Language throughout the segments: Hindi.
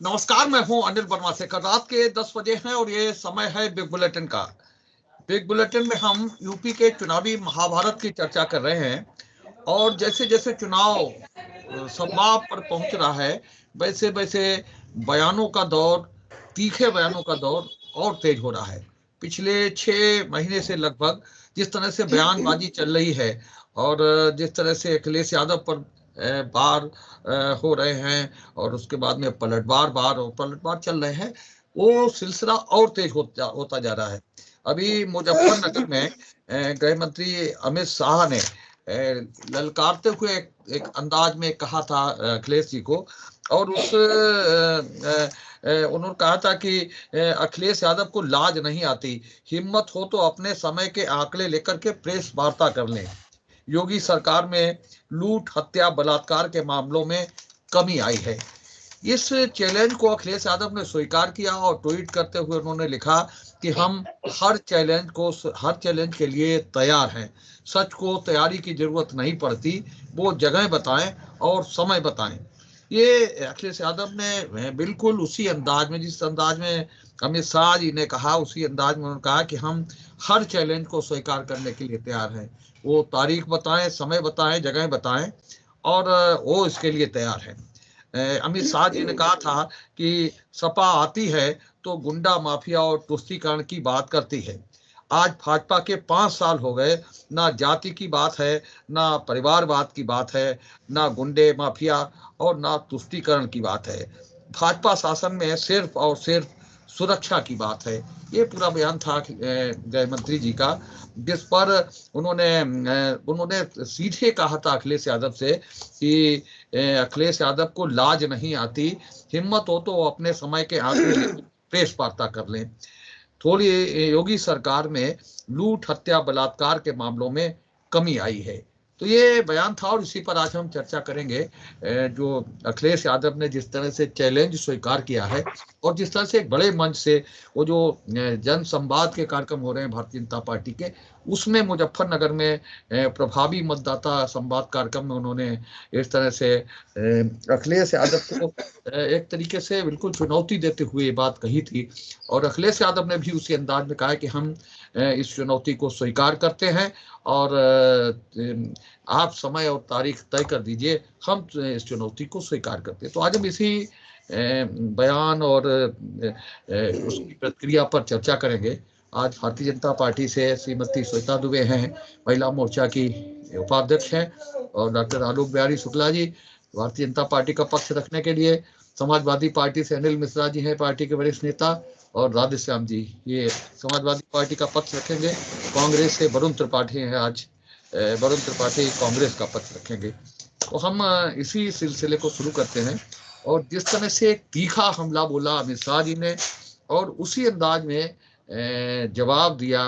नमस्कार, मैं हूं अनिल वर्मा से। कल रात के 10 बजे हैं और ये समय है बिग बुलेटिन का। बिग बुलेटिन में हम यूपी के चुनावी महाभारत की चर्चा कर रहे हैं और जैसे जैसे चुनाव समाप्त पर पहुंच रहा है, वैसे वैसे बयानों का दौर, तीखे बयानों का दौर और तेज हो रहा है। पिछले 6 महीने से लगभग जिस तरह से बयानबाजी चल रही है और जिस तरह से अखिलेश यादव पर बार हो रहे हैं और उसके बाद में पलटवार चल रहे हैं, वो सिलसिला और तेज होता जा रहा है। अभी मुजफ्फरनगर में गृह मंत्री अमित शाह ने ललकारते हुए एक अंदाज में कहा था अखिलेश जी को, और उन्होंने कहा था कि अखिलेश यादव को लाज नहीं आती, हिम्मत हो तो अपने समय के आंकड़े लेकर के प्रेस वार्ता कर लें। योगी सरकार में लूट, हत्या, बलात्कार के मामलों में कमी आई है। इस चैलेंज को अखिलेश यादव ने स्वीकार किया और ट्वीट करते हुए उन्होंने लिखा कि हम हर चैलेंज के लिए तैयार हैं। सच को तैयारी की जरूरत नहीं पड़ती, वो जगह बताएं और समय बताएं। ये अखिलेश यादव ने बिल्कुल उसी अंदाज में, जिस अंदाज में अमित शाह जी ने कहा, उसी अंदाज में उन्होंने कहा कि हम हर चैलेंज को स्वीकार करने के लिए तैयार हैं। वो तारीख बताएं, समय बताएं, जगह बताएं, और वो इसके लिए तैयार है। अमित शाह जी ने कहा था कि सपा आती है तो गुंडा माफिया और तुष्टीकरण की बात करती है। आज भाजपा के 5 साल हो गए, ना जाति की बात है, ना परिवारवाद की बात है, ना गुंडे माफिया और ना तुष्टीकरण की बात है। भाजपा शासन में सिर्फ और सिर्फ सुरक्षा की बात है। ये पूरा बयान था गृह मंत्री जी का, जिस पर उन्होंने सीधे कहा था अखिलेश यादव से कि अखिलेश यादव को लाज नहीं आती, हिम्मत हो तो अपने समय के आंकड़े प्रेस वार्ता कर लें। थोड़ी योगी सरकार में लूट, हत्या, बलात्कार के मामलों में कमी आई है। तो ये बयान था और इसी पर आज हम चर्चा करेंगे। जो अखिलेश यादव ने जिस तरह से चैलेंज स्वीकार किया है और जिस तरह से एक बड़े मंच से वो जो जन संवाद के कार्यक्रम हो रहे हैं भारतीय जनता पार्टी के, उसमें मुजफ्फरनगर में प्रभावी मतदाता संवाद कार्यक्रम में उन्होंने इस तरह से अखिलेश यादव को एक तरीके से बिल्कुल चुनौती देते हुए ये बात कही थी। और अखिलेश यादव ने भी उसी अंदाज में कहा कि हम इस चुनौती को स्वीकार करते हैं और आप समय और तारीख तय कर दीजिए, हम इस चुनौती को स्वीकार करते हैं। तो आज हम इसी बयान और उसकी प्रक्रिया पर चर्चा करेंगे। आज भारतीय जनता पार्टी से श्रीमती श्वेता दुबे हैं, महिला मोर्चा की उपाध्यक्ष हैं, और डॉक्टर आलोक बिहारी शुक्ला जी भारतीय जनता पार्टी का पक्ष रखने के लिए, समाजवादी पार्टी से अनिल मिश्रा जी हैं, पार्टी के वरिष्ठ नेता, और राधेश्याम जी ये समाजवादी पार्टी का पक्ष रखेंगे। कांग्रेस से वरुण त्रिपाठी हैं, आज वरुण त्रिपाठी कांग्रेस का पक्ष रखेंगे। तो हम इसी सिलसिले को शुरू करते हैं। और जिस तरह से तीखा हमला बोला अमित शाह जी ने और उसी अंदाज में जवाब दिया,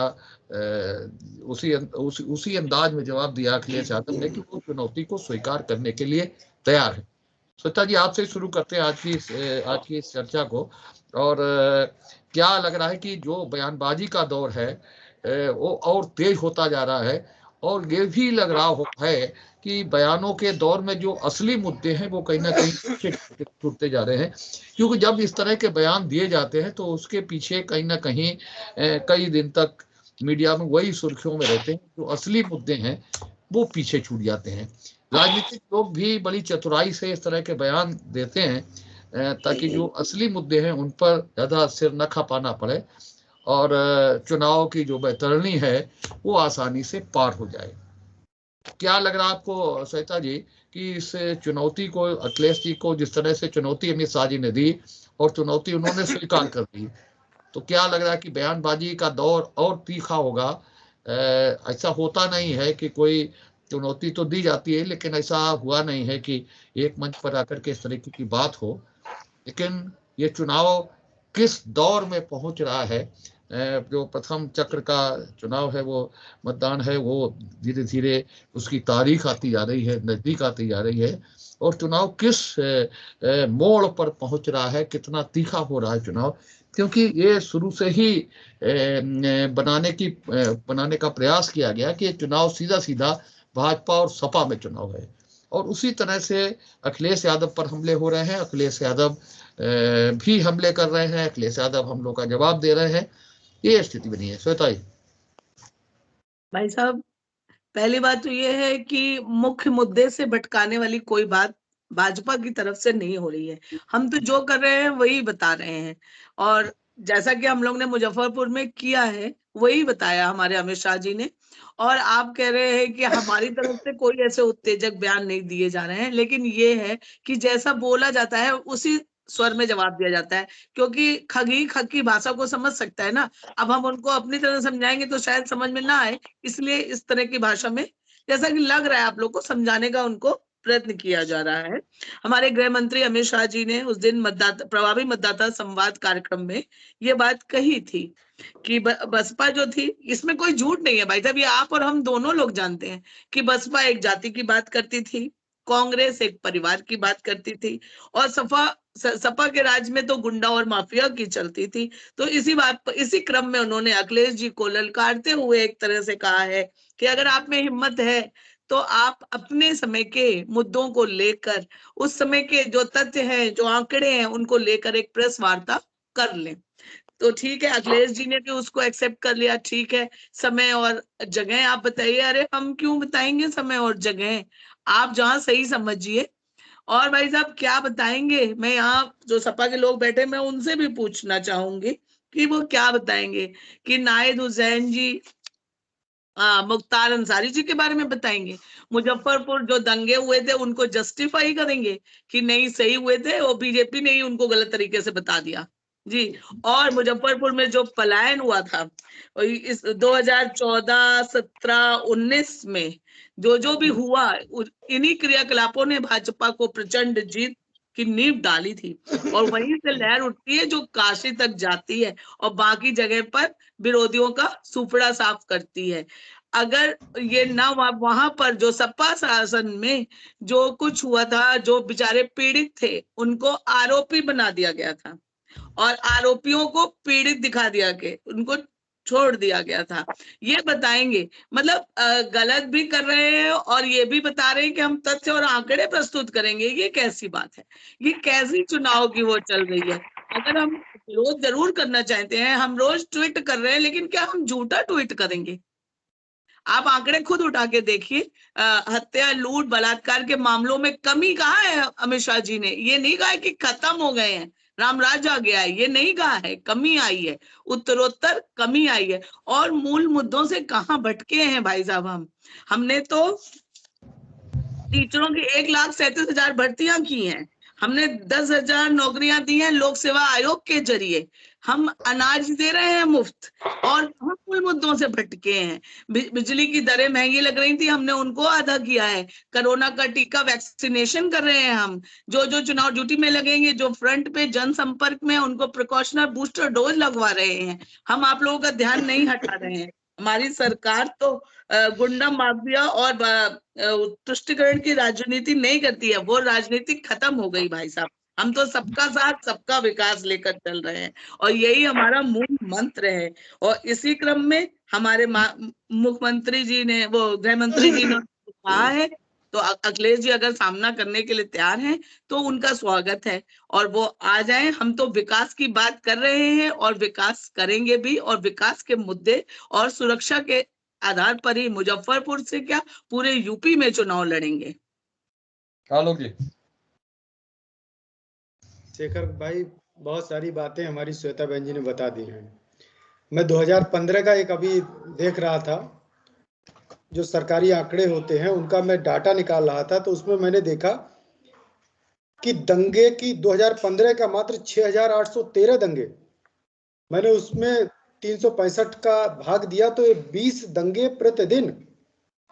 उसी अंदाज में जवाब दिया अखिलेश यादव ने कि वो चुनौती को स्वीकार करने के लिए तैयार है। श्वेता जी, आपसे शुरू करते हैं आज की इस चर्चा को। और क्या लग रहा है कि जो बयानबाजी का दौर है वो और तेज होता जा रहा है, और ये भी लग रहा है कि बयानों के दौर में जो असली मुद्दे हैं वो कहीं ना कहीं छूटते जा रहे हैं, क्योंकि जब इस तरह के बयान दिए जाते हैं तो उसके पीछे कहीं ना कहीं कई दिन तक मीडिया में वही सुर्खियों में रहते हैं, जो असली मुद्दे हैं वो पीछे छूट जाते हैं। राजनीतिक लोग भी बड़ी चतुराई से इस तरह के बयान देते हैं ताकि जो असली मुद्दे हैं उन पर ज्यादा सिर न खपाना पड़े और चुनाव की जो बैतरणी है वो आसानी से पार हो जाए। क्या लग रहा है आपको श्वेता जी कि इस चुनौती को, अखिलेश जी को जिस तरह से चुनौती अमित शाह जी ने दी और चुनौती उन्होंने स्वीकार कर दी, तो क्या लग रहा है कि बयानबाजी का दौर और तीखा होगा? ऐसा होता नहीं है कि कोई चुनौती तो दी जाती है, लेकिन ऐसा हुआ नहीं है कि एक मंच पर आकर के इस तरीके की बात हो। लेकिन ये चुनाव किस दौर में पहुंच रहा है, जो प्रथम चक्र का चुनाव है, वो मतदान है, वो धीरे धीरे उसकी तारीख आती जा रही है, नजदीक आती जा रही है, और चुनाव किस मोड़ पर पहुंच रहा है, कितना तीखा हो रहा है चुनाव, क्योंकि ये शुरू से ही बनाने का प्रयास किया गया कि ये चुनाव सीधा सीधा भाजपा और सपा में चुनाव है। और उसी तरह से अखिलेश यादव पर हमले हो रहे हैं। अखिलेश यादव भी हमले कर रहे हैं, अखिलेश यादव हमलों का जवाब दे रहे हैं। ये स्थिति बनी है। श्वेता जी। भाई साहब, पहली बात तो ये है कि मुख्य मुद्दे से भटकाने वाली कोई बात भाजपा की तरफ से नहीं हो रही है। हम तो जो कर रहे हैं वही बता रहे हैं, और जैसा कि हम लोग ने मुजफ्फरपुर में किया है वही बताया हमारे अमित शाह जी ने। और आप कह रहे हैं कि हमारी तरफ से कोई ऐसे उत्तेजक बयान नहीं दिए जा रहे हैं, लेकिन ये है कि जैसा बोला जाता है उसी स्वर में जवाब दिया जाता है, क्योंकि खगी खग की भाषा को समझ सकता है ना। अब हम उनको अपनी तरह समझाएंगे तो शायद समझ में ना आए, इसलिए इस तरह की भाषा में, जैसा कि लग रहा है आप लोग को, समझाने का उनको प्रयत्न किया जा रहा है। हमारे गृह मंत्री अमित शाह जी ने उस दिन प्रभावी मतदाता संवाद कार्यक्रम में ये बात कही थी कि बसपा जो थी, इसमें कोई झूठ नहीं है भाई साहब, ये आप और हम दोनों लोग जानते हैं कि बसपा एक जाति की बात करती थी, कांग्रेस एक परिवार की बात करती थी, और सपा के राज में तो गुंडा और माफिया की चलती थी। तो इसी क्रम में उन्होंने अखिलेश जी को ललकारते हुए एक तरह से कहा है कि अगर आप में हिम्मत है तो आप अपने समय के मुद्दों को लेकर, उस समय के जो तथ्य हैं, जो आंकड़े हैं, उनको लेकर एक प्रेस वार्ता कर लें। तो ठीक है, अखिलेश जी ने भी उसको एक्सेप्ट कर लिया, ठीक है, समय और जगह आप बताइए। अरे हम क्यों बताएंगे समय और जगह, आप जहां सही समझिए। और भाई साहब क्या बताएंगे, मैं यहाँ जो सपा के लोग बैठे मैं उनसे भी पूछना चाहूंगी कि वो क्या बताएंगे, कि नाहिद हुसैन जी मुख्तार अंसारी जी के बारे में बताएंगे, मुजफ्फरपुर जो दंगे हुए थे उनको जस्टिफाई करेंगे कि नहीं सही हुए थे, वो बीजेपी ने ही उनको गलत तरीके से बता दिया जी। और मुजफ्फरपुर में जो पलायन हुआ था इस 2014, 17, 19 में जो भी हुआ, इन्हीं क्रियाकलापों ने भाजपा को प्रचंड जीत की नींव डाली थी, और वहीं से लहर उठती है जो काशी तक जाती है और बाकी जगह पर विरोधियों का सुपड़ा साफ करती है। अगर ये ना वहां पर जो सपा शासन में जो कुछ हुआ था, जो बेचारे पीड़ित थे उनको आरोपी बना दिया गया था, और आरोपियों को पीड़ित दिखा दिया के उनको छोड़ दिया गया था, ये बताएंगे। मतलब गलत भी कर रहे हैं और ये भी बता रहे हैं कि हम तथ्य और आंकड़े प्रस्तुत करेंगे। ये कैसी बात है, ये कैसी चुनाव की वो चल रही है। अगर हम विरोध जरूर करना चाहते हैं, हम रोज ट्वीट कर रहे हैं, लेकिन क्या हम झूठा ट्वीट करेंगे? आप आंकड़े खुद उठा के देखिए, हत्या, लूट, बलात्कार के मामलों में कमी कहाँ है? अमित शाह जी ने ये नहीं कहा है कि खत्म हो गए हैं, रामराज आ गया है, ये नहीं कहा है, कमी आई है, उत्तरोत्तर कमी आई है। और मूल मुद्दों से कहाँ भटके हैं भाई साहब हमने तो टीचरों की 1,37,000 भर्तियां की हैं, हमने 10,000 नौकरियां दी हैं लोक सेवा आयोग के जरिए, हम अनाज दे रहे हैं मुफ्त, और हम मूल मुद्दों से भटके हैं। बिजली की दरें महंगी लग रही थी, हमने उनको आधा किया है। कोरोना का टीका वैक्सीनेशन कर रहे हैं हम, जो चुनाव ड्यूटी में लगेंगे, जो फ्रंट पे जनसंपर्क में, उनको प्रिकॉशनल बूस्टर डोज लगवा रहे हैं। हम आप लोगों का ध्यान नहीं हटा रहे हैं। हमारी सरकार तो गुंडा माफिया और तुष्टिकरण की राजनीति नहीं करती है, वो राजनीति खत्म हो गई भाई साहब। हम तो सबका साथ सबका विकास लेकर चल रहे हैं, और यही हमारा मूल मंत्र है। और इसी क्रम में हमारे मुख्यमंत्री जी ने, वो गृह मंत्री जी ने कहा है, तो अखिलेश जी अगर सामना करने के लिए तैयार हैं तो उनका स्वागत है, और वो आ जाएं। हम तो विकास की बात कर रहे हैं और विकास करेंगे भी, और विकास के मुद्दे और सुरक्षा के आधार पर ही मुजफ्फरपुर से क्या पूरे यूपी में चुनाव लड़ेंगे। शेखर भाई, बहुत सारी बातें हमारी श्वेता बहन जी ने बता दी हैं। मैं 2015 का एक अभी देख रहा था, जो सरकारी आंकड़े होते हैं उनका मैं डाटा निकाल रहा था, तो उसमें मैंने देखा कि दंगे की 2015 का मात्र 6,813 दंगे, मैंने उसमें 365 का भाग दिया तो ये 20 दंगे प्रतिदिन।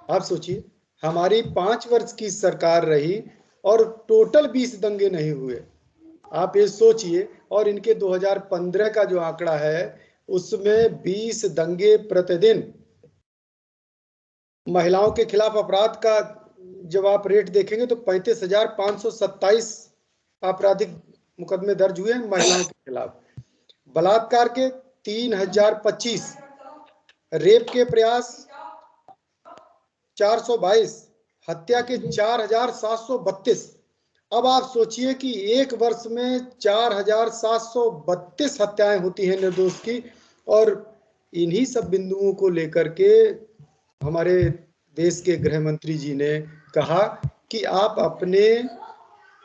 आप सोचिए, हमारी 5 वर्ष की सरकार रही और टोटल 20 दंगे नहीं हुए। आप ये सोचिए, और इनके 2015 का जो आंकड़ा है उसमें 20 दंगे प्रतिदिन। महिलाओं के खिलाफ अपराध का जब आप रेट देखेंगे तो 35,527 आपराधिक मुकदमे दर्ज हुए हैं महिलाओं के खिलाफ, बलात्कार के 3,025, रेप के प्रयास 422, हत्या के 4,732, अब आप सोचिए कि एक वर्ष में 4732 हत्याएं होती हैं निर्दोष की, और इन्हीं सब बिंदुओं को लेकर के हमारे देश के गृह मंत्री जी ने कहा कि आप अपने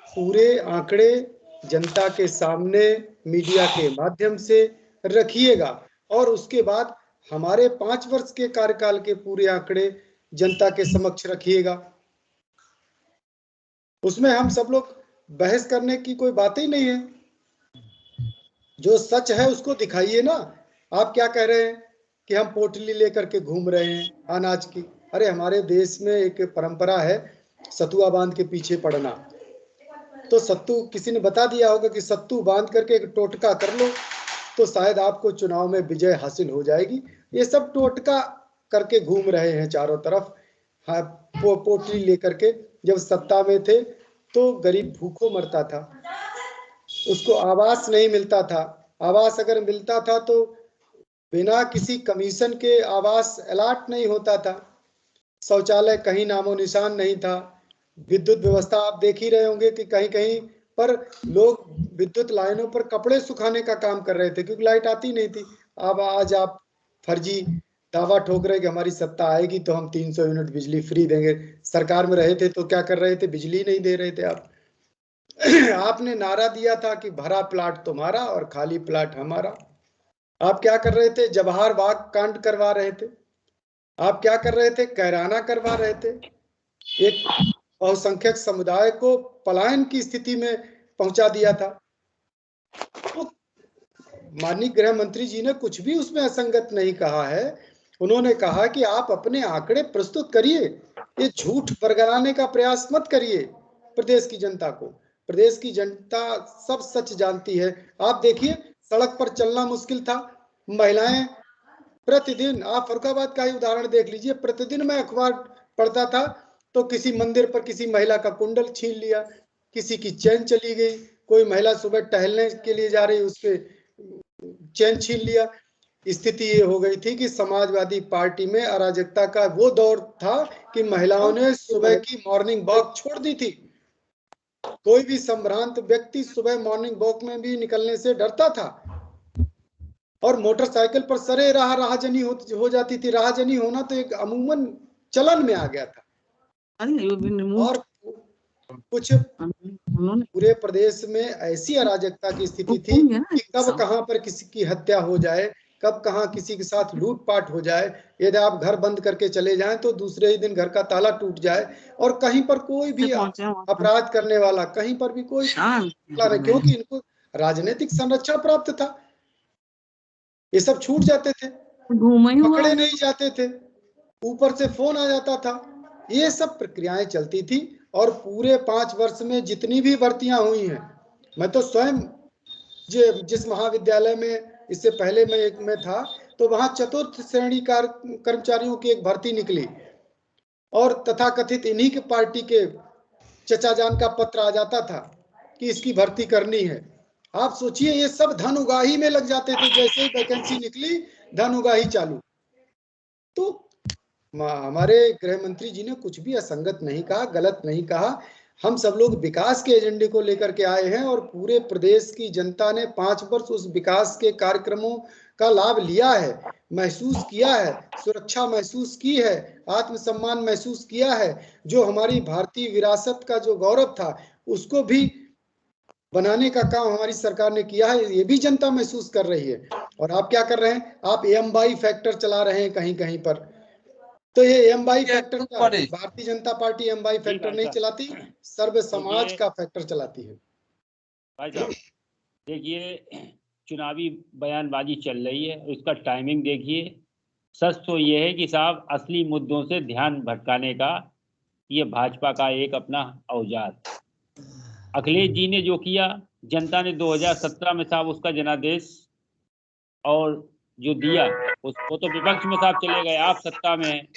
पूरे आंकड़े जनता के सामने मीडिया के माध्यम से रखिएगा, और उसके बाद हमारे 5 वर्ष के कार्यकाल के पूरे आंकड़े जनता के समक्ष रखिएगा। उसमें हम सब लोग बहस करने की कोई बात ही नहीं है, जो सच है उसको दिखाइए ना। आप क्या कह रहे हैं कि हम पोटली लेकर के घूम रहे हैं अनाज की? अरे हमारे देश में एक परंपरा है सतुआ बांध के पीछे पड़ना। तो सत्तू किसी ने बता दिया होगा कि सत्तू बांध करके एक टोटका कर लो तो शायद आपको चुनाव में विजय हासिल हो जाएगी। ये सब टोटका करके घूम रहे हैं चारों तरफ। हाँ, पोटली लेकर के। जब सत्ता में थे तो गरीब भूखों मरता था, उसको आवास नहीं मिलता था। आवास अगर मिलता था तो बिना किसी कमीशन के आवास अलॉट नहीं होता था। शौचालय कहीं नामो निशान नहीं था। विद्युत व्यवस्था आप देख ही रहे होंगे कि कहीं कहीं पर लोग विद्युत लाइनों पर कपड़े सुखाने का काम कर रहे थे क्योंकि लाइट आती नहीं थी। अब आज आप फर्जी दावा ठोक रहे कि हमारी सत्ता आएगी तो हम 300 यूनिट बिजली फ्री देंगे। सरकार में रहे थे तो क्या कर रहे थे? बिजली नहीं दे रहे थे आप। आपने नारा दिया था कि भरा प्लाट तुम्हारा और खाली प्लाट हमारा। आप क्या कर रहे थे? जवाहर बाग कांड करवा रहे थे। आप क्या कर रहे थे? कैराना करवा रहे थे। एक बहुसंख्यक समुदाय को पलायन की स्थिति में पहुंचा दिया था। तो माननीय गृह मंत्री जी ने कुछ भी उसमें असंगत नहीं कहा है। उन्होंने कहा कि आप अपने आंकड़े प्रस्तुत करिए, ये झूठ बरगलाने का प्रयास मत करिए प्रदेश की जनता को। प्रदेश की जनता सब सच जानती है। आप देखिए सड़क पर चलना मुश्किल था। महिलाएं प्रतिदिन, आप फरुखाबाद का ही उदाहरण देख लीजिए, प्रतिदिन मैं अखबार पढ़ता था तो किसी मंदिर पर किसी महिला का कुंडल छीन लिया, किसी की चैन चली गई, कोई महिला सुबह टहलने के लिए जा रही उसके चैन छीन लिया। स्थिति ये हो गई थी कि समाजवादी पार्टी में अराजकता का वो दौर था कि महिलाओं ने सुबह की मॉर्निंग वॉक छोड़ दी थी। कोई भी संभ्रांत व्यक्ति सुबह मॉर्निंग वॉक में भी निकलने से डरता था, और मोटरसाइकिल पर सरे राहजनी हो जाती थी। राहजनी होना तो एक अमूमन चलन में आ गया था। और कुछ पूरे प्रदेश में ऐसी अराजकता की स्थिति थी कि कब कहां पर किसी की हत्या हो जाए, कब कहां किसी के साथ लूटपाट हो जाए। यदि आप घर बंद करके चले जाएं तो दूसरे ही दिन घर का ताला टूट जाए, और कहीं पर कोई भी अपराध करने वाला कहीं पर भी कोई, क्योंकि इनको राजनीतिक संरक्षण प्राप्त था। ये सब छूट जाते थे, पकड़े नहीं जाते थे, ऊपर से फोन आ जाता था। ये सब प्रक्रियाएं चलती थी। और पूरे 5 वर्ष में जितनी भी भर्तियां हुई हैं, मैं तो स्वयं जिस महाविद्यालय में इससे पहले मैं एक में था तो वहां चतुर्थ श्रेणी कर्मचारियों की एक भर्ती निकली, और तथाकथित इन्हीं के पार्टी के चचा जान का पत्र आ जाता था कि इसकी भर्ती करनी है। आप सोचिए, ये सब धन उगाही में लग जाते थे। जैसे ही वैकेंसी निकली धन उगाही चालू। तो हमारे गृह मंत्री जी ने कुछ भी असंगत नहीं कहा, गलत नहीं कहा। हम सब लोग विकास के एजेंडे को लेकर के आए हैं, और पूरे प्रदेश की जनता ने 5 वर्ष उस विकास के कार्यक्रमों का लाभ लिया है, महसूस किया है, सुरक्षा महसूस की है, आत्मसम्मान महसूस किया है। जो हमारी भारतीय विरासत का जो गौरव था उसको भी बनाने का काम हमारी सरकार ने किया है, ये भी जनता महसूस कर रही है। और आप क्या कर रहे हैं? आप एमवाई फैक्टर चला रहे हैं कहीं कहीं पर। तो ये एमवाई फैक्टर का, Bharatiya Janata party MY factor नहीं चलाती, सर्व समाज का फैक्टर चलाती है। भाई साहब देखिए, चुनावी बयानबाजी चल रही है, उसका टाइमिंग देखिए। सच तो ये है कि साहब असली मुद्दों से ध्यान भटकाने का ये भाजपा का एक अपना औजार। अखिलेश जी ने जो किया, जनता ने 2017 में साहब उसका जनादेश और जो दिया उसको, तो विपक्ष में साहब चले गए, आप सत्ता में हैं।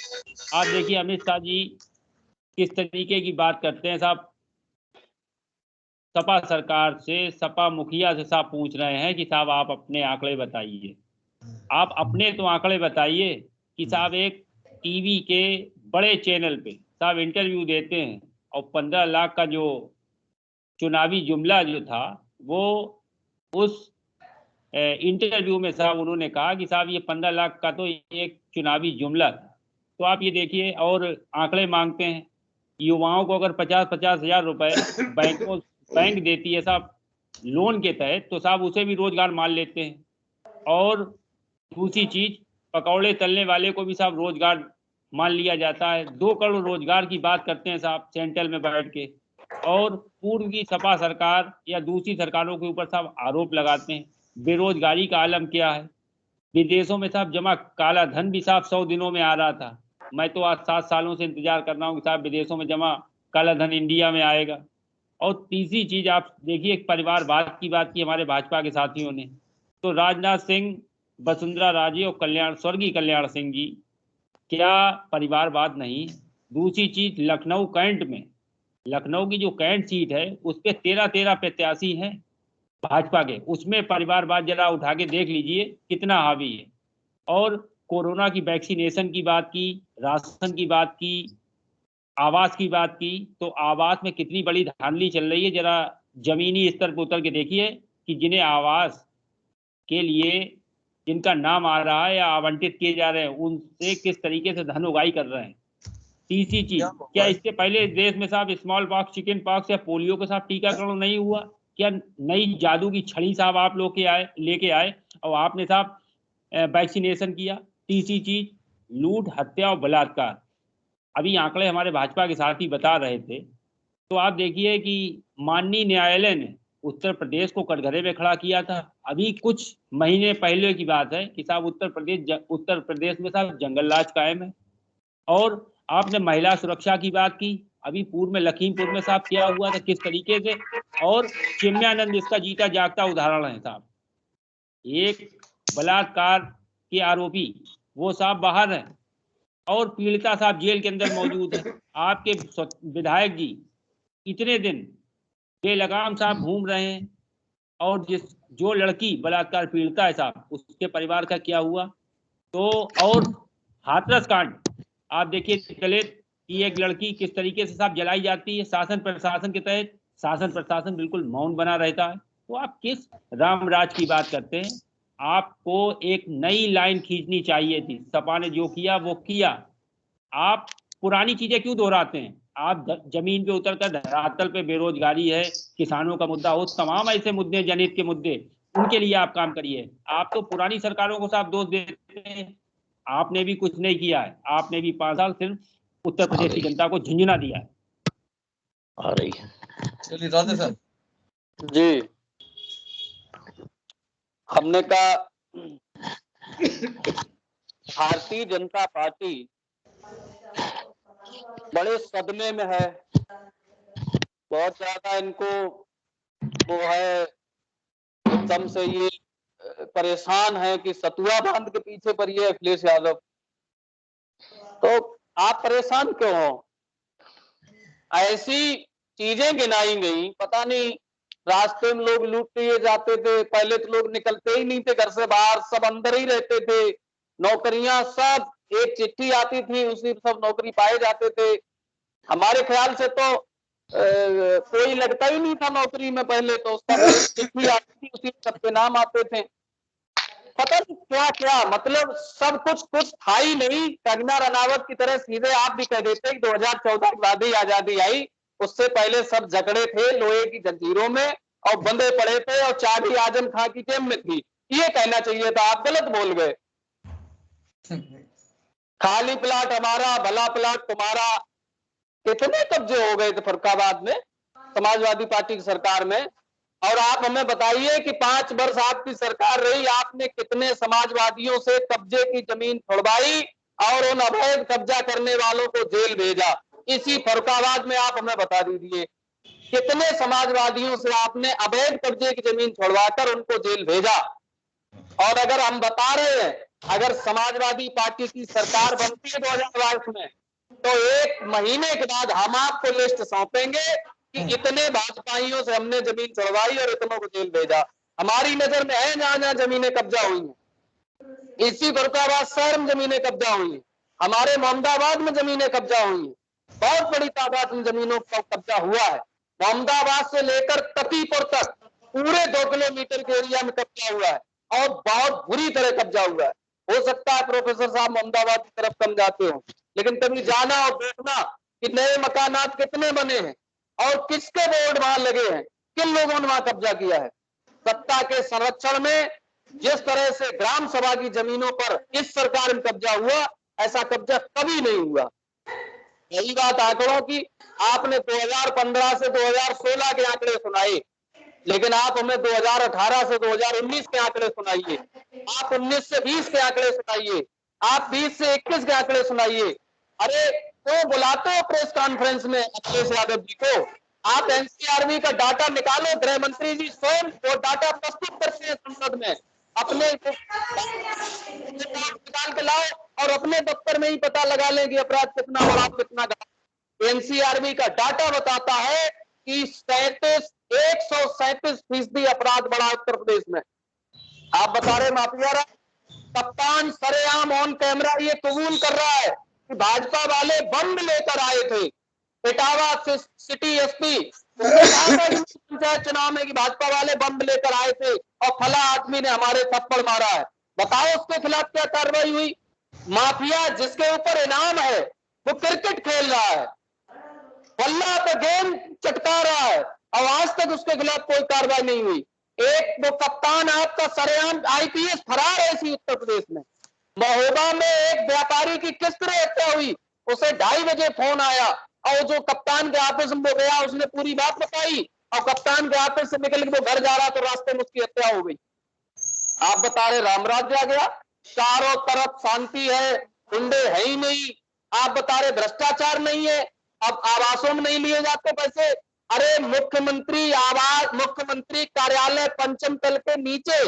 आप देखिए अमित शाह जी किस तरीके की बात करते हैं साहब। सपा सरकार से, सपा मुखिया से साहब पूछ रहे हैं कि साहब आप अपने आंकड़े बताइए। आप अपने तो आंकड़े बताइए कि साहब एक टीवी के बड़े चैनल पे साहब इंटरव्यू देते हैं और 15 लाख का जो चुनावी जुमला जो था वो उस इंटरव्यू में साहब उन्होंने कहा कि साहब ये 15 लाख का तो एक चुनावी जुमला था। तो आप ये देखिए, और आंकड़े मांगते हैं युवाओं को, अगर 50-50 हजार रुपए बैंक देती है साहब लोन के तहत, तो साहब उसे भी रोजगार मान लेते हैं। और दूसरी चीज, पकौड़े तलने वाले को भी साहब रोजगार मान लिया जाता है। 2 करोड़ रोजगार की बात करते हैं साहब सेंट्रल में बैठ के, और पूर्व की सपा सरकार या दूसरी सरकारों के ऊपर साहब आरोप लगाते हैं। बेरोजगारी का आलम क्या है, विदेशों में साहब जमा काला धन भी साहब 100 दिनों में आ रहा था। मैं तो आज 7 सालों से इंतजार कर रहा हूँ कि साहब विदेशों में जमा काला धन इंडिया में आएगा। और तीसरी चीज आप देखिए, एक परिवारवाद की बात की हमारे भाजपा के साथियों ने, तो राजनाथ सिंह, वसुंधरा राजे और स्वर्गीय कल्याण सिंह जी, क्या परिवारवाद नहीं? दूसरी चीज, लखनऊ कैंट में, लखनऊ की जो कैंट सीट है उस पर 13 प्रत्याशी हैं भाजपा के, उसमें परिवारवाद जरा उठा के देख लीजिए कितना हावी है। और कोरोना की वैक्सीनेशन की बात की, राशन की बात की, आवास की बात की, तो आवास में कितनी बड़ी धांधली चल रही है। जरा जमीनी स्तर पर उतर के देखिए कि जिन्हें आवास के लिए जिनका नाम आ रहा है या आवंटित किए जा रहे हैं, उनसे किस तरीके से धन उगाही कर रहे हैं। तीसरी चीज, क्या इससे पहले देश में साहब स्मॉल पॉक्स, चिकन पॉक्स या पोलियो के साथ टीकाकरण नहीं हुआ? क्या नई जादू की छड़ी साहब आप लोग लेके आए और आपने साहब वैक्सीनेशन किया? तीसरी चीज, लूट, हत्या और बलात्कार। अभी आंकड़े हमारे भाजपा के साथी बता रहे थे, तो आप देखिए कि माननीय न्यायालय ने उत्तर प्रदेश को कटघरे में खड़ा किया था। अभी कुछ महीने पहले की बात है कि साहब उत्तर प्रदेश में साहब जंगल राज कायम है। और आपने महिला सुरक्षा की बात की, अभी पूर्व में लखीमपुर में साहब क्या हुआ था, किस तरीके से। और चिन्मयानंद इसका जीता जागता उदाहरण है साहब। एक बलात्कार के आरोपी वो साहब बाहर हैं और पीड़िता साहब जेल के अंदर मौजूद है। आपके विधायक जी इतने दिन बेलगाम साहब घूम रहे हैं, और जो लड़की बलात्कार पीड़िता है साहब, उसके परिवार का क्या हुआ? तो और हाथरस कांड आप देखिए, दलित की एक लड़की किस तरीके से साहब जलाई जाती है शासन प्रशासन के तहत, शासन प्रशासन बिल्कुल मौन बना रहता है। तो आप किस राम राज की बात करते हैं? आपको एक नई लाइन खींचनी चाहिए थी। सपा ने जो किया वो किया, आप पुरानी चीजें क्यों दोहराते हैं? आप जमीन पे उतरकर धरातल पे बेरोजगारी है, किसानों का मुद्दा हो, तमाम ऐसे मुद्दे, जनहित के मुद्दे, उनके लिए आप काम करिए। आप तो पुरानी सरकारों को साहब दोष देते हैं, आपने भी कुछ नहीं किया है। आपने भी 5 साल सिर्फ उत्तर प्रदेश की जनता को झुंझुना दिया है। आ रही है। चलिए राधे साहब जी, हमने कहा भारतीय जनता पार्टी बड़े सदमे में है, बहुत ज्यादा इनको वो है, एकदम से ये परेशान है कि सतुआ बांध के पीछे पड़ी है अखिलेश यादव। तो आप परेशान क्यों हो? ऐसी चीजें गिनाई गई, पता नहीं रास्ते में लोग लूट लिए जाते थे, पहले तो लोग निकलते ही नहीं थे घर से बाहर, सब अंदर ही रहते थे। नौकरियां सब, एक चिट्ठी आती थी उसी सब नौकरी पाए जाते थे। हमारे ख्याल से तो कोई लगता ही नहीं था नौकरी में पहले, तो उसका चिट्ठी आती थी उसी सबके नाम आते थे। पता नहीं क्या क्या, मतलब सब कुछ था ही नहीं। कंगना रनावत की तरह सीधे आप भी कह देते कि 2014 के बाद ही आजादी आई, उससे पहले सब जकड़े थे लोहे की जंजीरों में और बंधे पड़े थे और चाबी आजम खां की जेब में थी। ये कहना चाहिए था, आप गलत बोल गए। खाली प्लाट हमारा, भला प्लाट तुम्हारा, कितने कब्जे हो गए थे फरुखाबाद में समाजवादी पार्टी की सरकार में। और आप हमें बताइए कि 5 वर्ष आपकी सरकार रही, आपने कितने समाजवादियों से कब्जे की जमीन छुड़वाई और उन अवैध कब्जा करने वालों को जेल भेजा। इसी फरुखाबाद में आप हमें बता दीजिए कितने समाजवादियों से आपने अवैध कब्जे की जमीन छुड़वाकर उनको जेल भेजा। और अगर हम बता रहे हैं, अगर समाजवादी पार्टी की सरकार बनती है 2022 में, तो 1 महीने के बाद हम आपको लिस्ट सौंपेंगे कि इतने भाजपाइयों से हमने जमीन छुड़वाई और इतनों को जेल भेजा। हमारी नजर में है जहां जहां जमीनें कब्जा हुई हैं। इसी फरुखाबाद शहर में जमीनें कब्जा हुई हैं, हमारे मोहम्मदाबाद में जमीनें कब्जा हुई हैं, बहुत बड़ी तादाद में जमीनों का कब्जा हुआ है। मोहम्मदाबाद से लेकर तकीपुर तक पूरे 2 किलोमीटर के एरिया में कब्जा हुआ है और बहुत बुरी तरह कब्जा हुआ है। हो सकता है प्रोफेसर साहब मोहम्मदाबाद की तरफ कम जाते हो, लेकिन कभी जाना और देखना कि नए मकानात कितने बने हैं और किसके बोर्ड वहां लगे हैं, किन लोगों ने वहां कब्जा किया है। सत्ता के संरक्षण में जिस तरह से ग्राम सभा की जमीनों पर इस सरकार में कब्जा हुआ, ऐसा कब्जा कभी नहीं हुआ। यही बात आंकड़ों की, आपने 2015 से 2016 के आंकड़े सुनाए, लेकिन आप हमें 2018 से 2019 के आंकड़े सुनाइए, आप 19 से 20 के आंकड़े सुनाइए, आप 20 से 21 के आंकड़े सुनाइए। अरे तो बुलाते हो प्रेस कॉन्फ्रेंस में अखिलेश यादव जी को, आप एनसीआरबी का डाटा निकालो, गृह मंत्री जी स्वयं वो डाटा प्रस्तुत करते हैं संसद में, अपने निकाल के लाओ और अपने दफ्तर में ही पता लगा लें कि अपराध कितना बढ़ा कितना घटा। एनसीआरबी का डाटा बताता है कि 137% अपराध बढ़ा उत्तर प्रदेश में। आप बता रहे माफिया राज, कप्तान सरेआम ऑन कैमरा ये कबूल कर रहा है कि भाजपा वाले बम लेकर आए थे। इटावा सिटी एसपी पंचायत चुनाव में कि भाजपा वाले बम लेकर आए थे और फला आदमी ने हमारे थप्पड़ मारा है। बताओ उसके खिलाफ क्या कार्रवाई हुई? माफिया जिसके ऊपर इनाम है वो क्रिकेट खेल रहा है, बल्ला पे गेंद चटका रहा है और आज तक उसके खिलाफ कोई कार्रवाई नहीं हुई। एक वो कप्तान आपका सरेआम आईपीएस फरार है इसी उत्तर प्रदेश में। महोबा में एक व्यापारी की किस तरह हत्या हुई, उसे 2:30 बजे फोन आया और जो कप्तान के ऑफिस में गया उसने पूरी बात बताई और कप्तान के ऑफिस से निकल के वो घर जा रहा तो रास्ते में उसकी हत्या हो गई। आप बता रहे रामराज्य आ गया, चारों तरफ शांति है, गुंडे है ही नहीं। आप बता रहे भ्रष्टाचार नहीं है, अब आवासों में नहीं लिए जाते पैसे। अरे मुख्यमंत्री आवास, मुख्यमंत्री कार्यालय पंचम तल के नीचे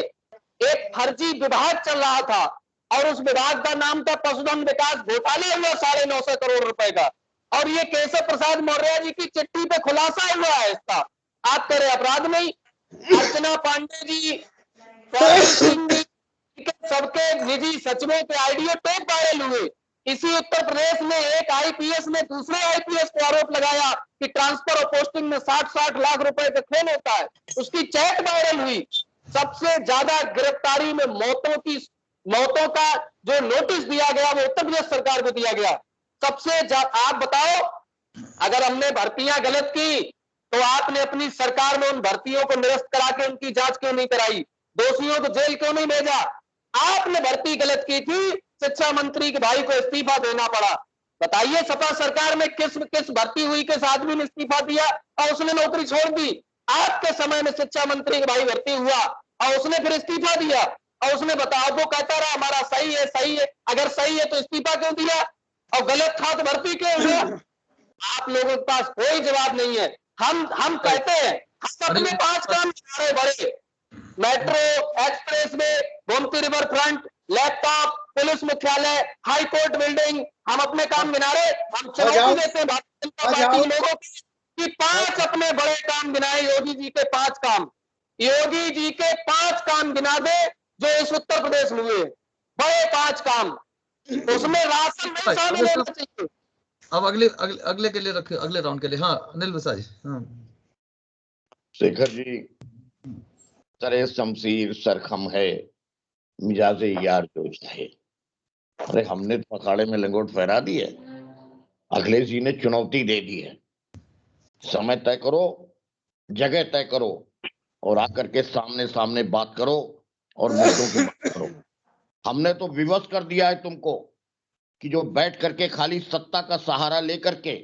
एक फर्जी विभाग चल रहा था और उस विभाग का नाम था पशुधन विकास घोटाला हुआ 950 करोड़ रुपए का, और ये केशव प्रसाद मौर्य जी की चिट्ठी पे खुलासा हुआ है इसका। आप कह रहे अपराध नहीं। अर्चना पांडे जी, सिंह जी, सबके निजी सचिवों के आईडियो टेप वायरल हुए। इसी उत्तर प्रदेश में एक आईपीएस ने दूसरे आईपीएस को आरोप लगाया कि ट्रांसफर और पोस्टिंग में 60-60 लाख रुपए का खेल होता है, उसकी चैट वायरल हुई। सबसे ज्यादा गिरफ्तारी में मौतों का जो नोटिस दिया गया वो उत्तर प्रदेश सरकार को दिया गया। सबसे आप बताओ, अगर हमने भर्तियां गलत की तो आपने अपनी सरकार में उन भर्तियों को निरस्त करा के उनकी जांच क्यों नहीं कराई? दोषियों को जेल क्यों नहीं भेजा? आपने भर्ती गलत की थी, शिक्षा मंत्री के भाई को इस्तीफा देना पड़ा। बताइए सपा सरकार में किस भर्ती हुई, किस आदमी ने इस्तीफा दिया और उसने नौकरी छोड़ दी? आपके समय में शिक्षा मंत्री के भाई भर्ती हुआ और उसने फिर इस्तीफा दिया और उसने बताया, वो कहता रहा हमारा सही है सही है। अगर सही है तो इस्तीफा क्यों दिया और गलत था तो भर्ती क्यों हुआ? आप लोगों के पास कोई जवाब नहीं है। हम कहते हैं हम अपने 5 काम बड़े, metro, express way, Gomti river front, laptop, police मुख्यालय, हाई कोर्ट बिल्डिंग, हम अपने काम गिना रहे। हम चुनौती देते हैं भारतीय जनता पार्टी लोगों की 5 अपने बड़े काम गिनाए। योगी जी के 5 काम, योगी जी के 5 काम गिना दे जो इस उत्तर प्रदेश में हुए, बड़े 5 काम, उसमें राशन नहीं शामिल होना चाहिए। अब अगले के लिए रखे, अगले राउंड के लिए। हाँ अनिल बसाई। हाँ शेखर जी, सरे शमशीर सरखम है, मिजाजे यार जोश है। अरे हमने तो अखाड़े में लंगोट फहरा दी है, अखिलेश जी ने चुनौती दे दी है। समय तय करो, जगह तय करो और आकर के सामने सामने बात करो और मुद्दों की बात करो। हमने तो विवश कर दिया है तुमको कि जो बैठ करके खाली सत्ता का सहारा लेकर के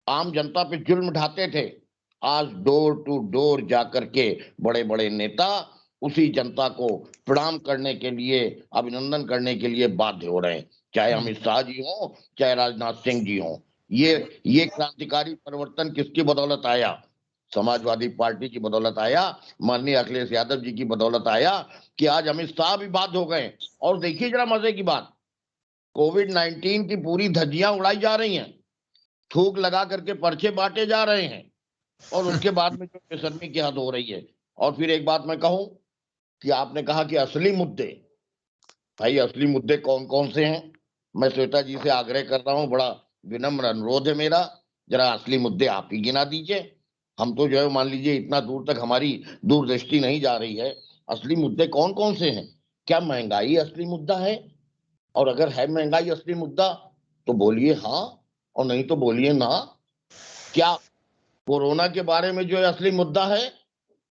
आम जनता पे जुल्म ढाते थे, आज डोर टू डोर जाकर के बड़े बड़े नेता उसी जनता को प्रणाम करने के लिए, अभिनंदन करने के लिए बाध्य हो रहे हैं, चाहे अमित शाह जी हो, चाहे राजनाथ सिंह जी हो। ये क्रांतिकारी परिवर्तन किसकी बदौलत आया? समाजवादी पार्टी की बदौलत आया, माननीय अखिलेश यादव जी की बदौलत आया कि आज अमित शाह भी बाध्य हो गए। और देखिए जरा मजे की बात, कोविड-19 की पूरी धज्जियां उड़ाई जा रही हैं, थूक लगा करके पर्चे बांटे जा रहे हैं और उसके बाद में जो बेशर्मी की हद हो रही है। और फिर एक बात मैं कहूं कि आपने कहा कि असली मुद्दे, भाई असली मुद्दे कौन कौन से हैं? मैं श्वेता जी से आग्रह कर रहा हूं, बड़ा विनम्र अनुरोध है मेरा, जरा असली मुद्दे आप ही गिना दीजिए। हम तो जो है मान लीजिए इतना दूर तक हमारी दूरदृष्टि नहीं जा रही है। असली मुद्दे कौन कौन से हैं? क्या महंगाई असली मुद्दा है? और अगर है महंगाई असली मुद्दा तो बोलिए हाँ, और नहीं तो बोलिए ना। क्या कोरोना के बारे में जो है असली मुद्दा है?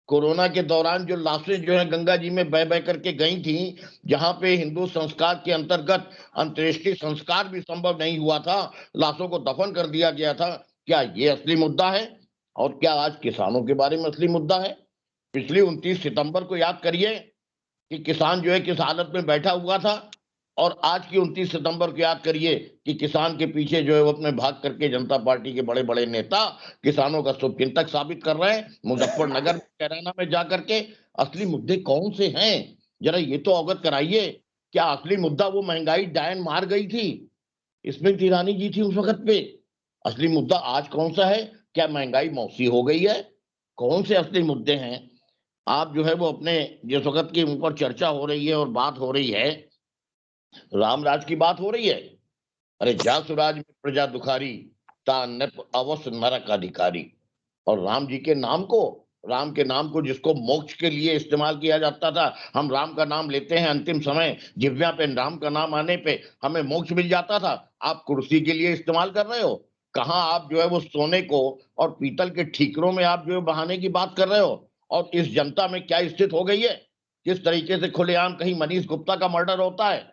कोरोना के दौरान जो लाशें जो है गंगा जी में बह बह करके गई थी, जहां पे हिंदू संस्कार के अंतर्गत अंत्येष्टि संस्कार भी संभव नहीं हुआ था, लाशों को दफन कर दिया गया था, क्या ये असली मुद्दा है? और क्या आज किसानों के बारे में असली मुद्दा है? पिछली 29 सितंबर को याद करिए कि किसान जो है किस हालत में बैठा हुआ था, और आज की 29 सितंबर को याद करिए कि किसान के पीछे जो है वो अपने भाग करके जनता पार्टी के बड़े बड़े नेता किसानों का शुभचिंतक साबित कर रहे हैं मुजफ्फरनगर कैराना में जाकर के। असली मुद्दे कौन से हैं? जरा ये तो अवगत कराइए। क्या असली मुद्दा वो महंगाई डायन मार गई थी, स्मृति ईरानी जी थी उस वक्त पे? असली मुद्दा आज कौन सा है? क्या महंगाई मौसी हो गई है? कौन से असली मुद्दे हैं? आप जो है वो अपने जिस वक्त की ऊपर चर्चा हो रही है और बात हो रही है, रामराज की बात हो रही है। अरे जा सुराज में प्रजा दुखारी, ता नृप अवश्य नरक अधिकारी। और राम जी के नाम को, राम के नाम को जिसको मोक्ष के लिए इस्तेमाल किया जाता था, हम राम का नाम लेते हैं अंतिम समय, जिह्वा पे राम का नाम आने पे हमें मोक्ष मिल जाता था, आप कुर्सी के लिए इस्तेमाल कर रहे हो। कहाँ आप जो है वो सोने को और पीतल के ठीकरों में आप जो है बहाने की बात कर रहे हो। और इस जनता में क्या स्थिति हो गई है, किस तरीके से खुलेआम कहीं मनीष गुप्ता का मर्डर होता है,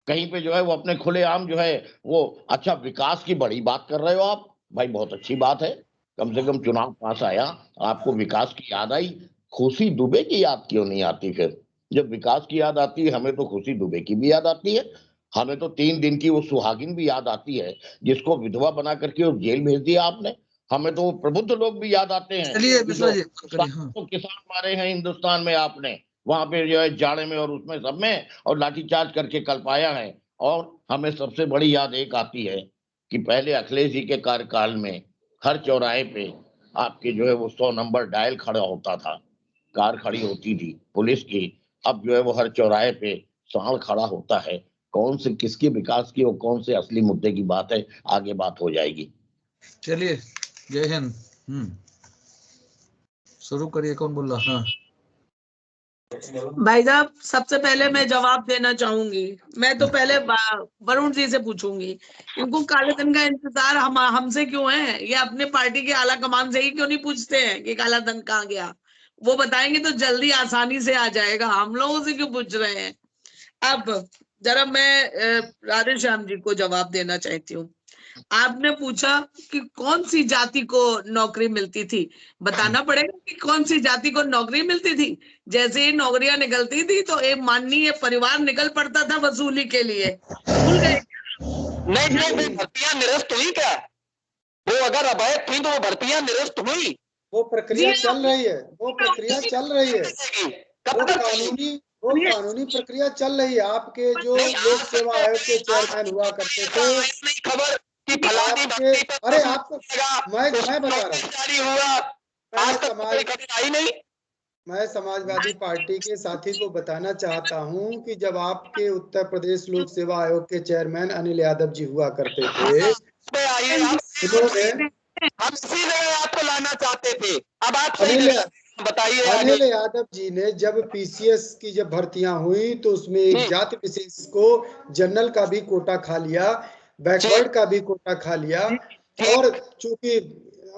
कहीं पे जो है वो अपने खुलेआम जो है वो, अच्छा विकास की बड़ी बात कर रहे हो आप, भाई बहुत अच्छी बात है, कम से कम चुनाव पास आया, आपको विकास की याद आई। खुशी दुबे की याद क्यों नहीं आती? फिर जब विकास की याद आती है हमें तो खुशी दुबे की भी याद आती है, हमें तो 3 दिन की वो सुहागिन भी याद आती है जिसको विधवा बना करके वो जेल भेज दिया आपने। हमें तो वो प्रबुद्ध लोग भी याद आते हैं चलिए कि मिश्रा जी, जो करिए। हाँ, किसान मारे हैं हिंदुस्तान में आपने, वहां पे जो है जाड़े में और उसमें सब में, और लाठीचार्ज करके कल पाया है। और हमें सबसे बड़ी याद एक आती है कि पहले अखिलेश जी के कार्यकाल में हर चौराहे पे आपके जो है वो 100 नंबर डायल खड़ा होता था, कार खड़ी होती थी पुलिस की। अब जो है वो हर चौराहे पे सांड खड़ा होता है। कौन से किसके विकास की और कौन से असली मुद्दे की बात है, आगे बात हो जाएगी। चलिए, जय हिंद। शुरू करिए, कौन बोल रहा? हाँ, भाई साहब, सबसे पहले मैं जवाब देना चाहूंगी। मैं तो पहले वरुण जी से पूछूंगी, इनको काले धन का इंतजार हमसे क्यों है? ये अपने पार्टी के आला कमान से ही क्यों नहीं पूछते हैं कि काला धन कहाँ गया? वो बताएंगे तो जल्दी आसानी से आ जाएगा, हम लोगों से क्यों पूछ रहे हैं? अब जरा मैं राधेश्याम जी को जवाब देना चाहती हूँ। आपने पूछा कि कौन सी जाति को नौकरी मिलती थी, बताना पड़ेगा कि कौन सी जाति को नौकरी मिलती थी। जैसे ही नौकरियां निकलती थी तो एक माननीय परिवार निकल पड़ता था वसूली के लिए, भूल गए? नहीं, वो भर्तियां निरस्त हुई क्या? वो अगर अवैध थी तो वो भर्तियां निरस्त हुई? वो प्रक्रिया चल रही है, वो प्रक्रिया चल रही है, कब वो तक? कानूनी प्रक्रिया चल रही है। आपके जो लोक सेवा आयोग के चेयरमैन हुआ करते थे, नहीं खबर कि फलानी आपके, भर्ती पर अरे आपको मैं बता रहा हूँ, जारी हुआ, आज तक कोई खबर आई नहीं। मैं समाजवादी पार्टी के साथी को बताना चाहता हूं कि जब आपके उत्तर प्रदेश लोक सेवा आयोग के चेयरमैन अनिल यादव जी हुआ करते थे, हम इसी जगह आपको लाना चाहते थे। अब आप बताइए। अनिल यादव जी ने जब पीसीएस की जब भर्तियां हुई तो उसमें एक जाति विशेष को जनरल का भी कोटा खा लिया, बैकवर्ड का भी कोटा खा लिया, और चूंकि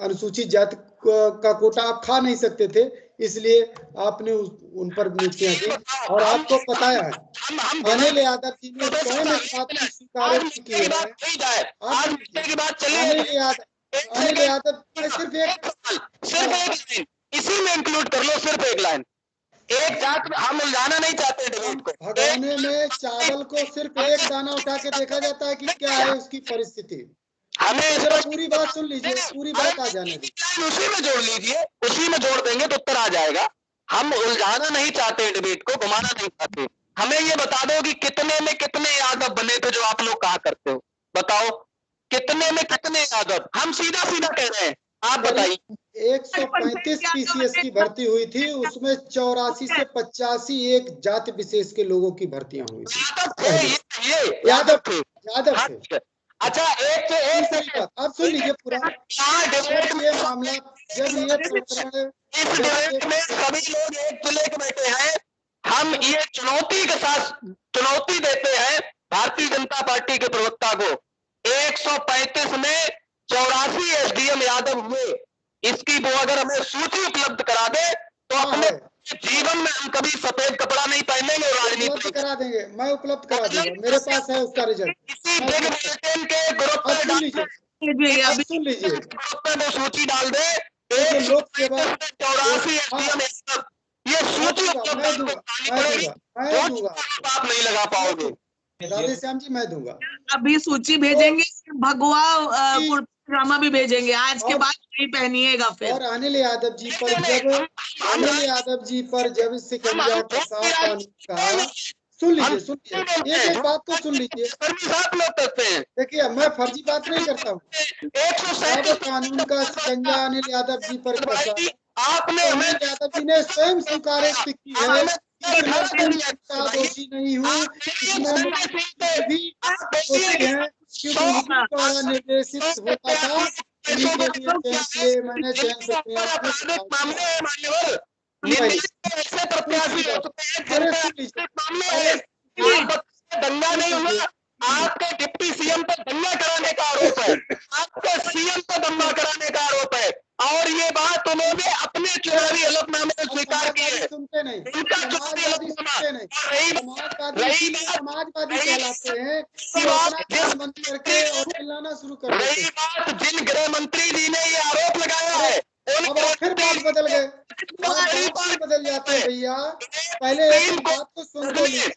अनुसूचित जाति का कोटा आप खा नहीं सकते थे, इसलिए आपने उन पर नियुक्तियां की। और आपको पता है अनिल यादव जी ने स्वयं इस बात को स्वीकार की है। अनिल यादव सिर्फ एक इसी में इंक्लूड कर लो, सिर्फ एक लाइन, एक जात में हम उलझाना नहीं चाहते डिबेट को। भगोने में चावल को सिर्फ एक दाना उठा के देखा जाता है कि क्या है उसकी परिस्थिति। हमें जरा पूरी बात सुन लीजिए, पूरी बात आ जाने दीजिए। उसी में जोड़ लीजिए, उसी में जोड़ देंगे तो उत्तर आ जाएगा। हम उलझाना नहीं चाहते, डिबेट को घुमाना नहीं चाहते। हमें ये बता दो कि कितने में कितने यादव बने थे जो आप लोग कहा करते हो, बताओ कितने में कितने यादव? हम सीधा सीधा कह रहे हैं, आप बताइए। 135 पीसीएस की भर्ती हुई थी, उसमें 84 से 85 एक जाति विशेष के लोगों की भर्तियां हुई थी। यादव थे। अच्छा एक बात आप सुन लीजिए पूरा। जब ये मामला, जब ये प्रकरण, इस डिबेट में सभी लोग एक चुले के बैठे हैं। हम ये चुनौती के साथ चुनौती देते हैं भारतीय जनता पार्टी के प्रवक्ता को। 135 में 84 एसडीएम यादव हुए, इसकी वो अगर हमें सूची उपलब्ध करा दे तो अपने जीवन में हम कभी सफेद कपड़ा नहीं पहनेंगे और राजनीति उपलब्ध करा देंगे, मैं उपलब्ध करा दूंगा, मेरे पास है उसका रिजल्ट। किसी बिग बुलेटिन के ग्रुप में सुन लीजिए, अब सुन लीजिए, ग्रुप में वो सूची डाल दे। जो लोक सेवा 84 एसडीएम यादव, ये सूची मैं दूंगा, आप नहीं लगा पाओगे। राधे श्याम जी, मैं दूंगा। अभी सूची भेजेंगे, भगवा ड्रामा भी भेजेंगे, आज के बाद नहीं पहनिएगा फिर। और अनिल यादव जी पर जब सिकंजा कसा कानून का, सुन लीजिए, एक बात को सुन लीजिए। देखिए, मैं फर्जी बात नहीं करता हूँ। जब कानून का सिकंजा अनिल यादव जी पर कसा, आपने अनिल यादव जी ने स्वयं स्वीकारोक्ति की है दोषी नहीं हूँ, इसमें भी दोषी है, क्योंकि द्वारा निर्देशित होता था, उन्हीं के लिए चयन किए, मैंने चयन दंगा नहीं हुआ। आपके डिप्टी सीएम पर दंगा कराने का आरोप है, आपके सीएम पर दंगा कराने का आरोप है, और ये बात उन्होंने अपने चुनावी हलफनामे में स्वीकार की है। सुनते नहीं, समाजवादी कहलाते हैं, बंद करके और चिल्लाना शुरू कर देते हैं। बात जिन गृह मंत्री जी ने ये आरोप लगाया है, अब फिर बात बदल गए, बात बदल जाते हैं भैया। पहले एक बात को सुन तो लीजिए,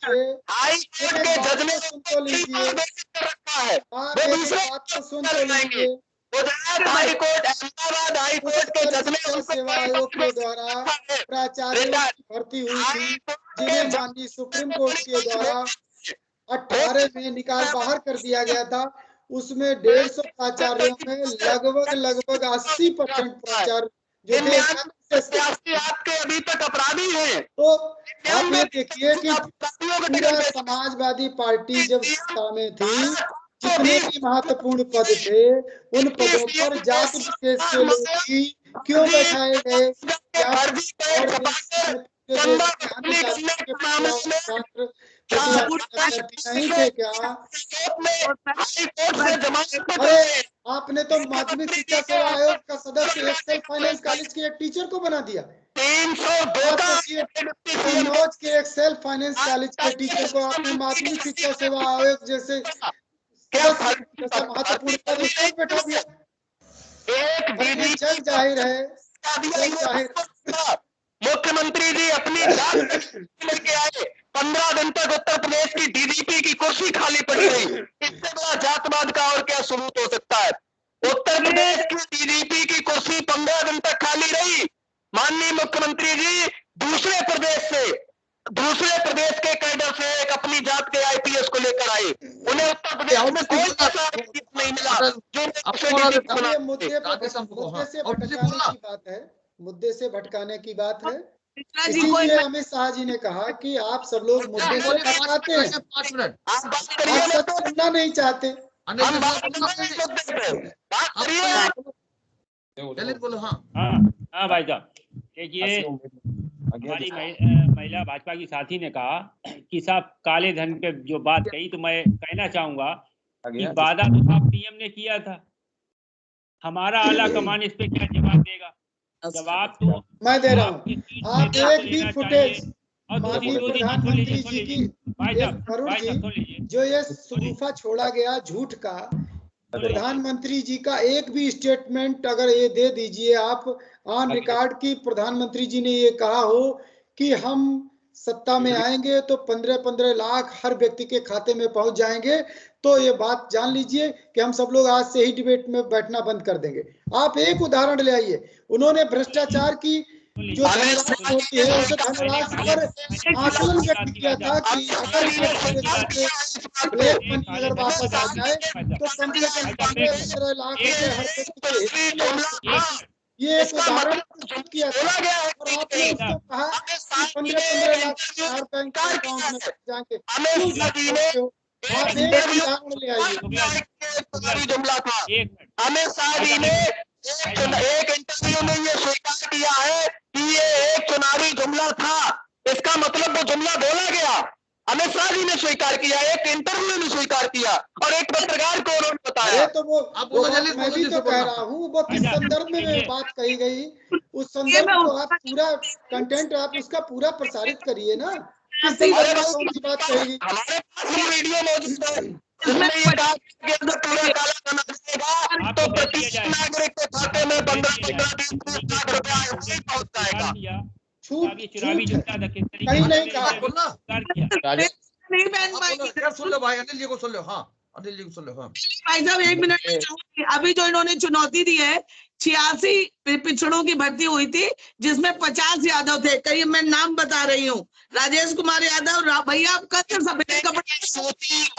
हाईकोर्ट, अहमदाबाद हाईकोर्ट के जजमेंट सेवा आयोग के द्वारा प्राचार्यों की भर्ती हुई थी, जिन्हें माननीय सुप्रीम कोर्ट के द्वारा 18 में निकाल बाहर कर दिया गया था। उसमें 150 प्राचार्यों में लगभग 80% प्राचार्य जो थे आपके अभी तक अपराधी हैं। तो आप ये देखिए कि पूरा समाजवादी पार्टी जब सत्ता में थी, जितने भी महत्वपूर्ण पद थे, उन पदों पर जाति विशेष के लोग ही क्यों बैठाए गए? नहीं थे क्या? अरे आपने तो माध्यमिक शिक्षा सेवा आयोग का सदस्य एक्सेल फाइनेंस कॉलेज के एक टीचर को बना दिया। 302 के एक्सेल फाइनेंस कॉलेज के टीचर को आपने माध्यमिक शिक्षा सेवा आयोग जैसे महत्वपूर्ण पद पर बैठा दिया। जग जाहिर है, मुख्यमंत्री जी अपनी लेके आए, 15 दिन तक उत्तर प्रदेश की डीजीपी की कुर्सी खाली पड़ी रही। इससे बड़ा जातवाद का और क्या सबूत हो सकता है? उत्तर प्रदेश की डीजीपी की कुर्सी 15 दिन तक खाली रही। माननीय मुख्यमंत्री जी दूसरे प्रदेश के कैडर से एक अपनी जात के आईपीएस को लेकर आए, उन्हें उत्तर प्रदेश में कोई नहीं मिला। मुद्दे से भटकाने की बात है। इसीलिए अमित शाह जी ने कहा कि आप सब लोग मुद्दे से भटकाते हैं, आप बात सुनना नहीं चाहते। बोलो। हाँ भाई साहब, देखिए हमारी महिला भाजपा की साथी ने कहा कि साहब काले धन पे जो बात कही, तो मैं कहना चाहूंगा कि वादा तो साहब पीएम ने किया था, हमारा आला कमान इस पे क्या जवाब देगा? जवाब तो मैं दे रहा हूँ। आप एक भी फुटेज माननीय प्रधानमंत्री जी की, वरुण जी, जो ये सुगुफा छोड़ा गया झूठ का, प्रधानमंत्री जी का एक भी स्टेटमेंट अगर ये दे दीजिए आप ऑन रिकॉर्ड की, प्रधानमंत्री जी ने ये कहा हो कि हम सत्ता में आएंगे तो 15-15 लाख हर व्यक्ति के खाते में पहुंच जाएंगे, तो ये बात जान लीजिए कि हम सब लोग आज से ही डिबेट में बैठना बंद कर देंगे। आप एक उदाहरण ले आइए। उन्होंने भ्रष्टाचार की जो धनराशि होती है, उस धनराशि पर आकलन व्यक्त किया था कि अगर ब्लैक मनी अगर वापस आ जाए तो कम से कम 15 लाख रुपए हर व्यक्ति के ये एक उदाहरण किया था, और आपने उसको कहा कि 15-15 लाख हर बैंक अकाउंट में जाएंगे। आप एक उदाहरण ले आइए। चुनावी जुमला था। एक मिनट, अमित शाह जी ने एक इंटरव्यू में ये स्वीकार किया है कि ये एक चुनावी जुमला था। इसका मतलब वो जुमला बोला गया, अमित शाह जी ने स्वीकार किया, एक इंटरव्यू में स्वीकार किया और एक पत्रकार को उन्होंने बताया। अरे तो वो बोलो बात जल्दी, मैं बोलो भी जल्दी तो से कह बोलना। रहा हूँ, वो किस संदर्भ में बात कही गई, उस संदर्भ को आप पूरा कंटेंट आप उसका पूरा प्रसारित करिए ना, किस संदर्भ में कौन सी बात कही। हमारे पास ये वीडियो मौजूद है जिसमें ये कहा कि अगर पूरा काला बना देगा तो प्रत्येक नागरिक के खाते में 15-15-20 लाख रुपया ऐसे ही पहुंच जाएगा। चुनावी चुनावी झूठ जुमला था, किस तरीके कहीं से नहीं उन्होंने कहा। इसे स्वीकार किया। राजेश नहीं बहन आप भाई, बोलो, यार सुन लो भाई, अनिल जी को सुन लो। हाँ अनिल जी को सुन लो। हाँ भाई साहब 1 मिनट में चाहूंगी। अभी जो इन्होंने चुनौती दी है, 86 पिछड़ों की भर्ती हुई थी जिसमें 50 यादव थे। कहीं मैं नाम बता रही हूँ, राजेश कुमार यादव, भैया आप कल सफेद कपड़े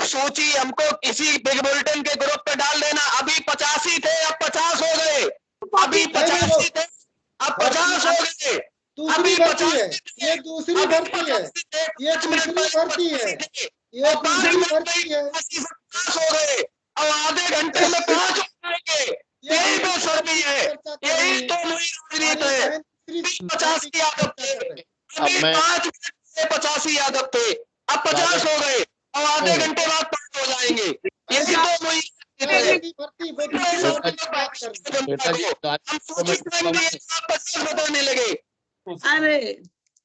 सूची हमको किसी बिग बुलेटिन के ग्रुप पे डाल देना। अभी 85 थे, अब 50 हो गए। अभी 85 थे, अब 50 हो गए। दूसरी भर्ती है, ये दूसरी भर्ती है, ये दूसरी भर्ती है, ये दूसरी भर्ती है। 50 हो गए और आधे घंटे में 5 हो जाएंगे। यही बेशर्मी है, यही तो नई राजनीति है। 85 यादव थे, अभी 5 मिनट से 85 यादव थे, अब 50 हो गए और आधे घंटे बाद 5 हो जाएंगे। यही तो नई भर्ती वो दूसरी भर्ती की बात कर रहे हैं। हम सूचित करेंगे, 50 बताने लगे। अरे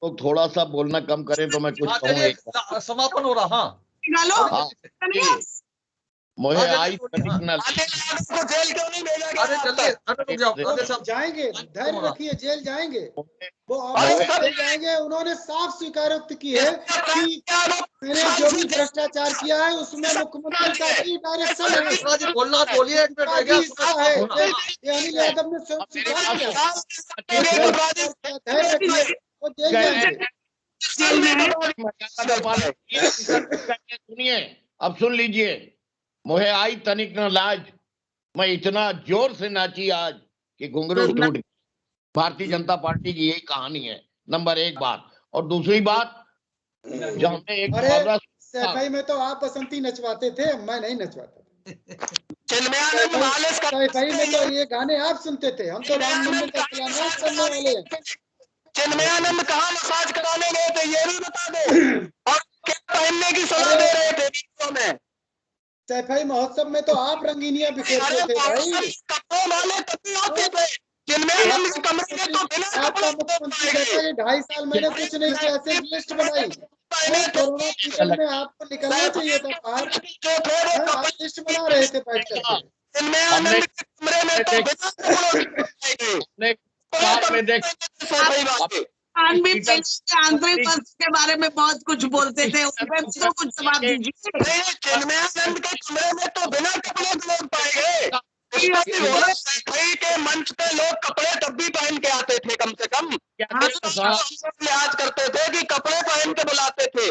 तो थोड़ा सा बोलना कम करें तो मैं कुछ हाँ, कहूँ। चलिए समापन हो रहा। हाँ निकालो। हाँ, मुझे आई को जेल क्यों नहीं भेजा गया? अरे जल्दी, अरे रुक जाओ, अरे साहब जाएंगे, धैर्य रखिए, जेल जाएंगे, वो अरे अवश्य सब- जेल जाएंगे। उन्होंने साफ स्वीकारोक्ति की है कि मैंने जो भी भ्रष्टाचार किया है उसमें मुख्यमंत्री का ही डायरेक्शन है। मिश्रा जी बोलना बोलिए, 1 मिनट रह गया। ये अनिल यादव ने स्वयं स्वीकार किया। धैर्य रखिए, वो जेल जाएंगे। सुनिए, अब सुन लीजिए। मुझे आई तनिक न लाज, मैं इतना जोर से नाची आज कि घुंघरू टूट गए। भारतीय जनता पार्टी की यही कहानी है, नंबर 1 बात। और दूसरी बात, जो हमने एक मुहावरा सैफई में तो आप बसंती नचवाते थे, मैं नहीं नचवाता। सैफई में तो ये गाने आप सुनते थे, हम तो राम मंदिर का शिलान्यास करने वाले हैं। चिन्मयानंद कहाँ मसाज कराने गए थे ये भी बता दो, और क्या पहनने की सलाह दे रहे थे वीडियो में। सैफई महोत्सव में तो आप रंगीनियां बिखेरते थे भाई। कपड़ों वाले तभी होते थे, चिन्मयानंद के कमरे में तो बिना आपका मुख्यमंत्री कहता है 2.5 साल मैंने कुछ नहीं किया, सिर्फ लिस्ट बनाई। कोरोना पीरियड में आपको निकलना चाहिए था बाहर, आप लिस्ट बना रहे थे बैठ करके। चिन्मयानंद के कमरे में तो बिना आंतरिक वस्त्र के बारे में बहुत कुछ बोलते थे, उनपे तो कुछ जवाब दीजिए। चिन्मयानंद के कमरे में तो बिना कपड़े के लोग पाएंगे। के मंच पे लोग कपड़े तब भी पहन के आते थे, कम से कम लिहाज करते थे कि कपड़े पहन के बुलाते थे।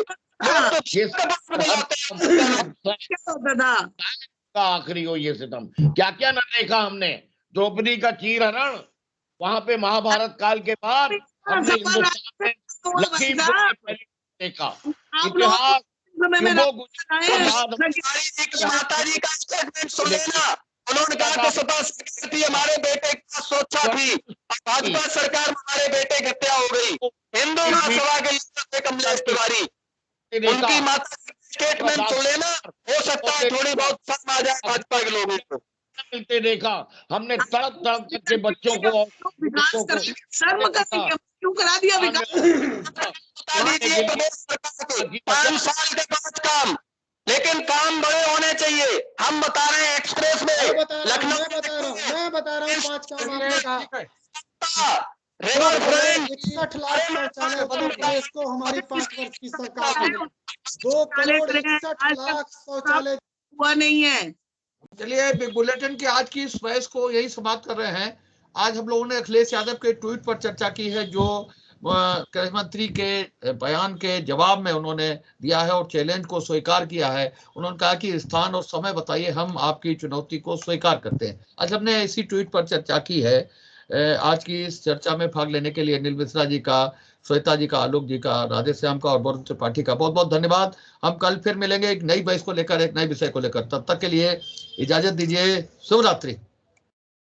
का आखिरी हो ये सितम, क्या क्या न देखा हमने। द्रौपदी का चीर हरण, वहां पे महाभारत काल के बाद हमने हिंदुस्तान में लखीमपुर के पहले देखा। इतिहास माता जी का स्टेटमेंट सुन लेना। उन्होंने कहा कि सपा सरकार हमारे बेटे की सोचा थी, भाजपा सरकार हमारे बेटे की हत्या हो गई। हिंदू महासभा के लिए कमलेश तिवारी, उनकी माता स्टेटमेंट सुन लेना, हो सकता है थोड़ी बहुत शर्म आ जाए भाजपा के लोगों को। मिलते देखा हमने, तड़प तड़प करके बच्चों को शर्म क्यों करा दिया विकास? बता दीजिए प्रदेश सरकार के 5 साल के 5 काम, लेकिन काम बड़े होने चाहिए। हम बता रहे हैं एक्सप्रेस में मैं बता रहा लखनऊ हूँ 5 काम आपने कहा। रेवर फ्रंट 61 लाख शौचालय उत्तर प्रदेश को हमारी 5 वर्ष की सरकार में 2 करोड़ 61 लाख शौचालय हुआ नहीं है। चलिए बुलेटिन की आज की इस बहस को यही समाप्त कर रहे हैं। आज हम लोगों ने अखिलेश यादव के ट्वीट पर चर्चा की है, जो गृह मंत्री के बयान के जवाब में उन्होंने दिया है और चैलेंज को स्वीकार किया है। उन्होंने कहा कि स्थान और समय बताइए, हम आपकी चुनौती को स्वीकार करते हैं। आज हमने इसी ट्वीट पर चर्चा की है। आज की इस चर्चा में भाग लेने के लिए अनिल मिश्रा जी का श्वेता जी का, आलोक जी का, राधेश्याम का और वरुण त्रिपाठी का बहुत बहुत धन्यवाद। हम कल फिर मिलेंगे एक नई बहस को लेकर, एक नए विषय को लेकर। तब तक के लिए इजाजत दीजिए। शुभ रात्रि।